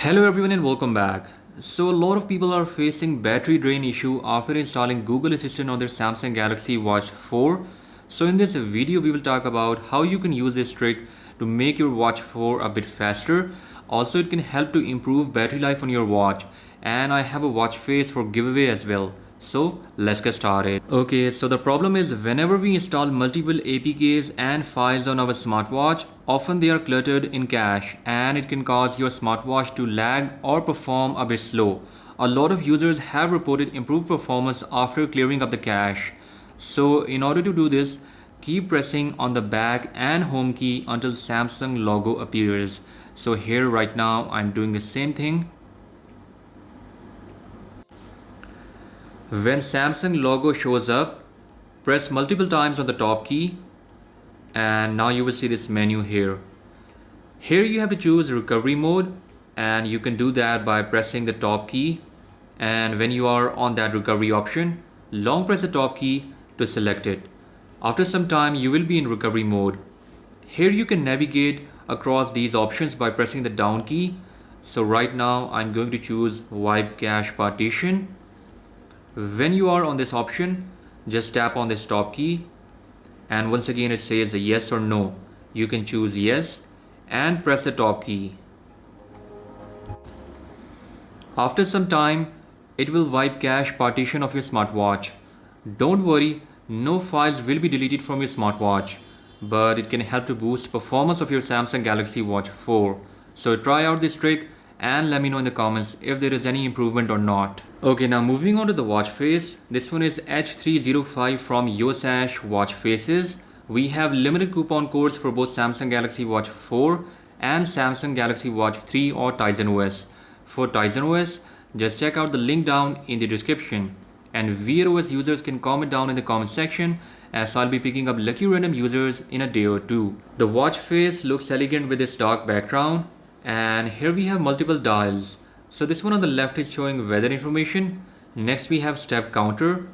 Hello everyone and welcome back. So a lot of people are facing battery drain issue after installing Google Assistant on their Samsung Galaxy Watch 4. So in this video we will talk about how you can use this trick to make your Watch 4 a bit faster. Also it can help to improve battery life on your watch, and I have a watch face for giveaway as well. So let's get started. Okay, so the problem is whenever we install multiple APKs and files on our smartwatch, often they are cluttered in cache and it can cause your smartwatch to lag or perform a bit slow. A lot of users have reported improved performance after clearing up the cache. So in order to do this, keep pressing on the back and home key until Samsung logo appears. So here right now I'm doing the same thing. When Samsung logo shows up, press multiple times on the top key and now you will see this menu here. Here you have to choose recovery mode, and you can do that by pressing the top key, and when you are on that recovery option, long press the top key to select it. After some time you will be in recovery mode. Here you can navigate across these options by pressing the down key. So right now I'm going to choose wipe cache partition. When you are on this option, just tap on this top key and once again it says a yes or no. You can choose yes and press the top key. After some time, it will wipe cache partition of your smartwatch. Don't worry, no files will be deleted from your smartwatch, but it can help to boost performance of your Samsung Galaxy Watch 4. So try out this trick and let me know in the comments if there is any improvement or not. Okay, now moving on to the watch face. This one is H305 from Yosash Watch Faces. We have limited coupon codes for both Samsung Galaxy Watch 4 and Samsung Galaxy Watch 3 or Tizen OS. For Tizen OS, just check out the link down in the description. And Wear OS users can comment down in the comment section, as I'll be picking up lucky random users in a day or two. The watch face looks elegant with this dark background. And here we have multiple dials. So this one on the left is showing weather information. Next we have step counter,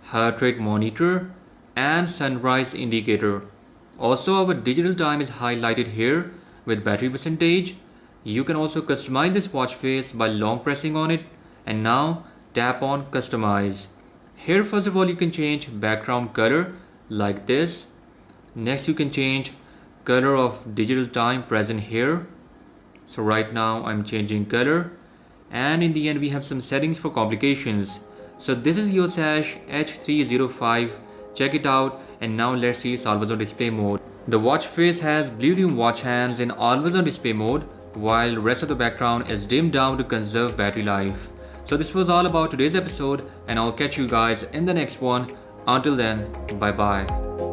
heart rate monitor, and sunrise indicator. Also our digital time is highlighted here with battery percentage. You can also customize this watch face by long pressing on it, and now tap on customize. Here first of all you can change background color like this. Next you can change color of digital time present here. So right now I'm changing color, and in the end we have some settings for complications. So this is Yosash H305. Check it out, and now let's see always on display mode. The watch face has Bluetooth watch hands in always on display mode, while rest of the background is dimmed down to conserve battery life. So this was all about today's episode, and I'll catch you guys in the next one. Until then, bye bye.